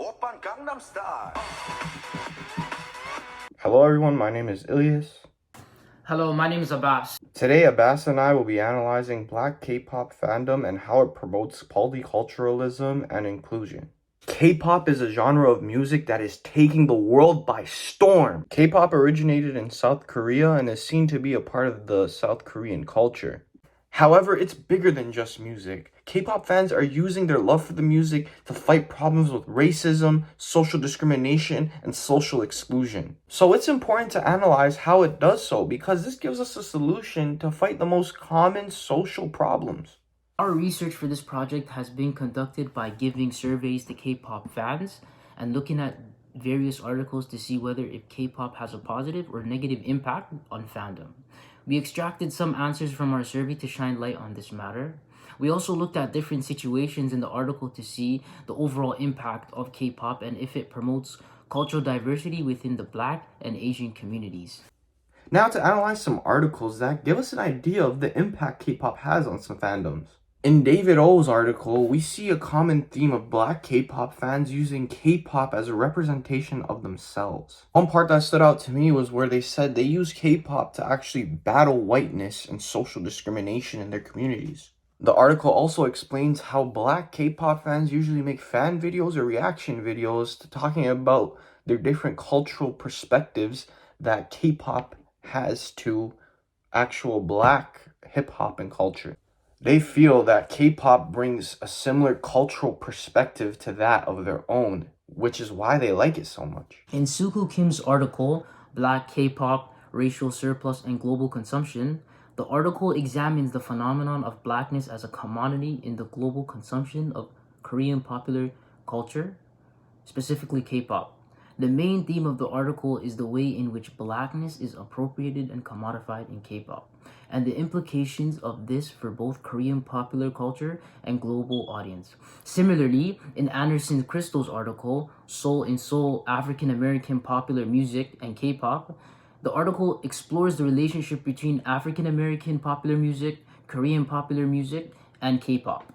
Oppan Gangnam Style. Hello everyone, my name is Ilyas. Hello, my name is Abbas. Today Abbas and I will be analyzing Black K-pop fandom and how it promotes multiculturalism and inclusion. K-pop is a genre of music that is taking the world by storm. K-pop originated in South Korea and is seen to be a part of the South Korean culture. However, it's bigger than just music. K-pop fans are using their love for the music to fight problems with racism, social discrimination, and social exclusion. So it's important to analyze how it does so because this gives us a solution to fight the most common social problems. Our research for this project has been conducted by giving surveys to K-pop fans and looking at various articles to see whether if K-pop has a positive or negative impact on fandom. We extracted some answers from our survey to shine light on this matter. We also looked at different situations in the article to see the overall impact of K-pop and if it promotes cultural diversity within the Black and Asian communities. Now to analyze some articles that give us an idea of the impact K-pop has on some fandoms. In David O's article, we see a common theme of Black K-pop fans using K-pop as a representation of themselves. One part that stood out to me was where they said they use K-pop to actually battle whiteness and social discrimination in their communities. The article also explains how Black K-pop fans usually make fan videos or reaction videos to talking about their different cultural perspectives that K-pop has to actual Black hip-hop and culture. They feel that K-pop brings a similar cultural perspective to that of their own, which is why they like it so much. In Suku Kim's article, Black K-pop, Racial Surplus and Global Consumption, the article examines the phenomenon of blackness as a commodity in the global consumption of Korean popular culture, specifically K-pop. The main theme of the article is the way in which blackness is appropriated and commodified in K-pop, and the implications of this for both Korean popular culture and global audience. Similarly, in Anderson Crystal's article, Soul in Seoul, African American Popular Music and K-pop, the article explores the relationship between African American popular music, Korean popular music, and K-pop.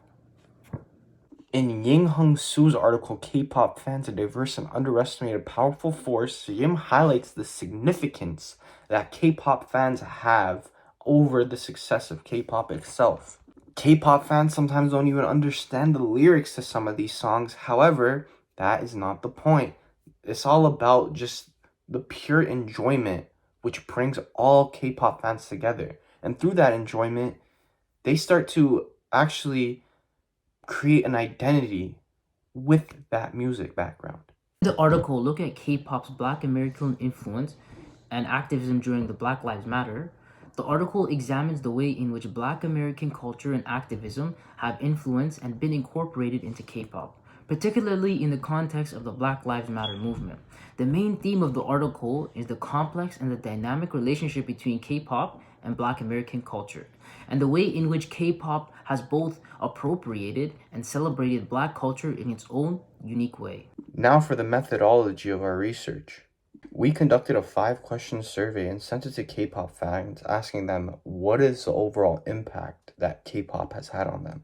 In Ying Hung Soo's article, K-pop fans, a diverse and underestimated powerful force, Yim highlights the significance that K-pop fans have over the success of K-pop itself. K-pop fans sometimes don't even understand the lyrics to some of these songs. However, that is not the point. It's all about just the pure enjoyment which brings all K-pop fans together. And through that enjoyment, they start to actually create an identity with that music background. In the article, look at K-pop's Black American influence and activism during the Black Lives Matter. The article examines the way in which Black American culture and activism have influenced and been incorporated into K-pop, particularly in the context of the Black Lives Matter movement. The main theme of the article is the complex and the dynamic relationship between K-pop and Black American culture, and the way in which K-pop has both appropriated and celebrated Black culture in its own unique way. Now for the methodology of our research. We conducted a 5-question survey and sent it to K-pop fans, asking them what is the overall impact that K-pop has had on them.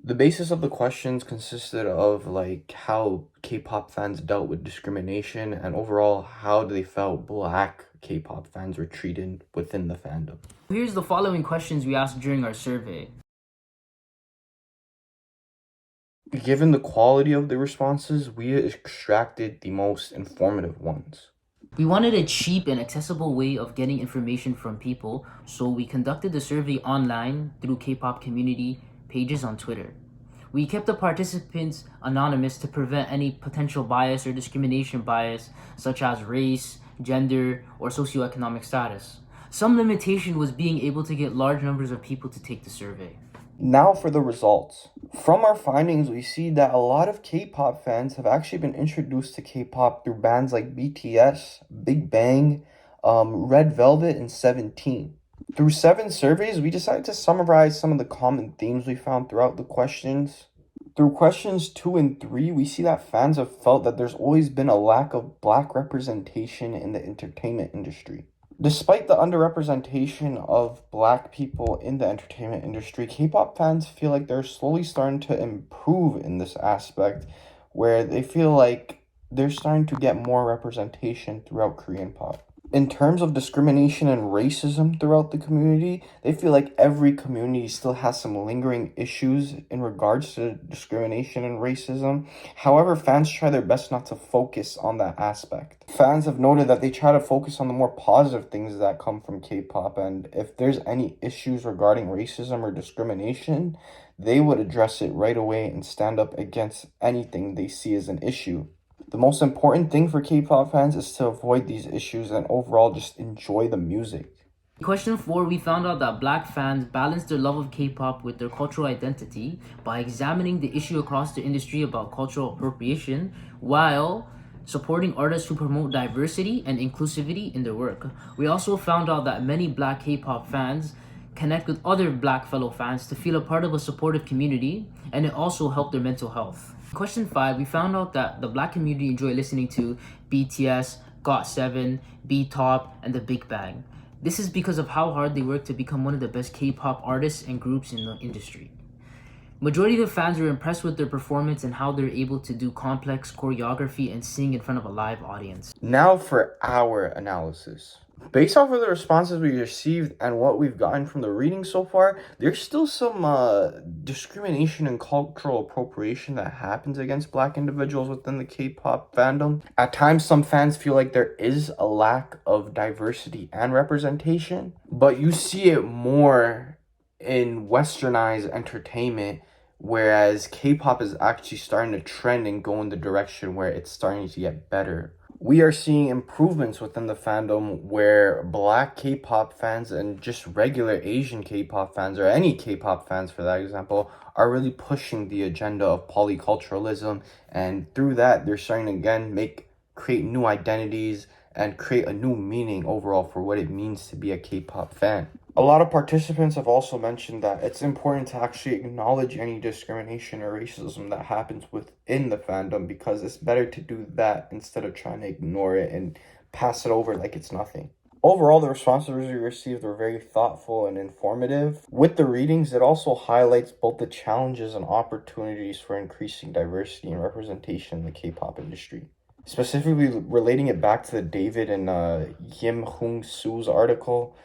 The basis of the questions consisted of how K-pop fans dealt with discrimination and overall how they felt Black K-pop fans were treated within the fandom. Here's the following questions we asked during our survey. Given the quality of the responses, we extracted the most informative ones. We wanted a cheap and accessible way of getting information from people, so we conducted the survey online through K-pop community pages on Twitter. We kept the participants anonymous to prevent any potential bias or discrimination bias, such as race, gender, or socioeconomic status. Some limitation was being able to get large numbers of people to take the survey. Now for the results. From our findings, we see that a lot of K-pop fans have actually been introduced to K-pop through bands like BTS, Big Bang, Red Velvet, and 17. Through 7 surveys, we decided to summarize some of the common themes we found throughout the questions. Through questions 2 and 3, we see that fans have felt that there's always been a lack of Black representation in the entertainment industry. Despite the underrepresentation of Black people in the entertainment industry, K-pop fans feel like they're slowly starting to improve in this aspect, where they feel like they're starting to get more representation throughout Korean pop. In terms of discrimination and racism throughout the community, they feel like every community still has some lingering issues in regards to discrimination and racism. However, fans try their best not to focus on that aspect. Fans have noted that they try to focus on the more positive things that come from K-pop, and if there's any issues regarding racism or discrimination, they would address it right away and stand up against anything they see as an issue. The most important thing for K-pop fans is to avoid these issues and overall just enjoy the music. Question 4, we found out that black fans balance their love of K-pop with their cultural identity by examining the issue across the industry about cultural appropriation while supporting artists who promote diversity and inclusivity in their work. We also found out that many black K-pop fans connect with other black fellow fans to feel a part of a supportive community, and it also helped their mental health. Question 5, we found out that the black community enjoy listening to BTS, GOT7, B-Top, and The Big Bang. This is because of how hard they work to become one of the best K-pop artists and groups in the industry. Majority of the fans are impressed with their performance and how they're able to do complex choreography and sing in front of a live audience. Now for our analysis. Based off of the responses we received and what we've gotten from the reading so far, there's still some discrimination and cultural appropriation that happens against black individuals within the K-pop fandom. At times, some fans feel like there is a lack of diversity and representation, but you see it more in westernized entertainment, whereas K-pop is actually starting to trend and go in the direction where it's starting to get better. We are seeing improvements within the fandom where black K-pop fans and just regular Asian K-pop fans, or any K-pop fans for that example, are really pushing the agenda of polyculturalism, and through that they're starting to again create new identities and create a new meaning overall for what it means to be a K-pop fan. A lot of participants have also mentioned that it's important to actually acknowledge any discrimination or racism that happens within the fandom, because it's better to do that instead of trying to ignore it and pass it over like it's nothing. Overall, the responses we received were very thoughtful and informative. With the readings, it also highlights both the challenges and opportunities for increasing diversity and representation in the K-pop industry. Specifically relating it back to the David and Yim Hung Soo's article,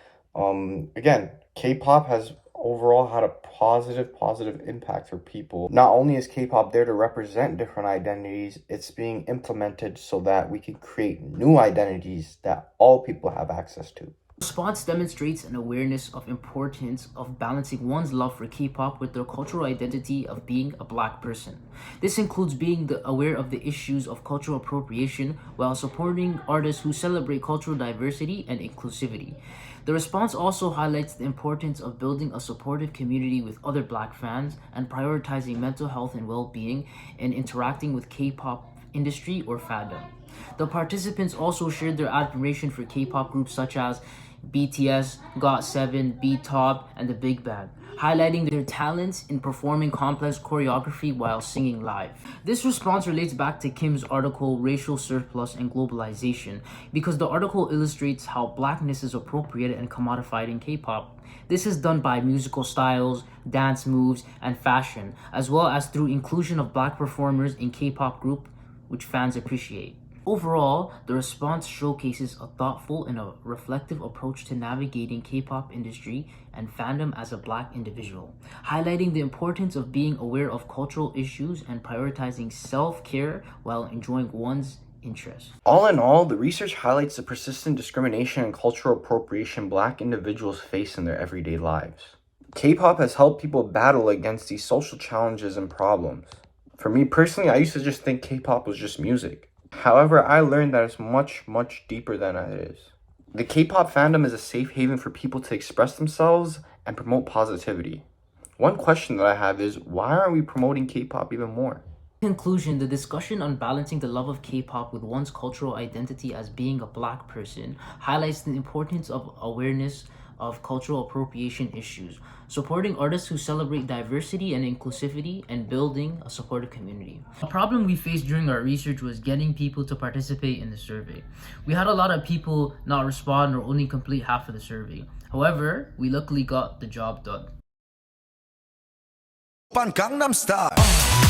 again, K-pop has overall had a positive impact for people. Not only is K-pop there to represent different identities, it's being implemented so that we can create new identities that all people have access to. Response demonstrates an awareness of importance of balancing one's love for K-pop with their cultural identity of being a black person. This includes being aware of the issues of cultural appropriation while supporting artists who celebrate cultural diversity and inclusivity. The response also highlights the importance of building a supportive community with other black fans and prioritizing mental health and well-being and interacting with K-pop industry or fandom. The participants also shared their admiration for K-pop groups such as BTS, GOT7, B-Top, and The Big Bang, highlighting their talents in performing complex choreography while singing live. This response relates back to Kim's article, Racial Surplus and Globalization, because the article illustrates how blackness is appropriated and commodified in K-pop. This is done by musical styles, dance moves, and fashion, as well as through inclusion of black performers in K-pop group, which fans appreciate. Overall, the response showcases a thoughtful and a reflective approach to navigating K-pop industry and fandom as a black individual, highlighting the importance of being aware of cultural issues and prioritizing self-care while enjoying one's interests. All in all, the research highlights the persistent discrimination and cultural appropriation black individuals face in their everyday lives. K-pop has helped people battle against these social challenges and problems. For me personally, I used to just think K-pop was just music. However, I learned that it's much deeper than that is. The K-pop fandom is a safe haven for people to express themselves and promote positivity. One question that I have is, why aren't we promoting K-pop even more? In conclusion, the discussion on balancing the love of K-pop with one's cultural identity as being a black person highlights the importance of awareness of cultural appropriation issues, supporting artists who celebrate diversity and inclusivity, and building a supportive community. A problem we faced during our research was getting people to participate in the survey. We had a lot of people not respond or only complete half of the survey. However, we luckily got the job done. Gangnam Style.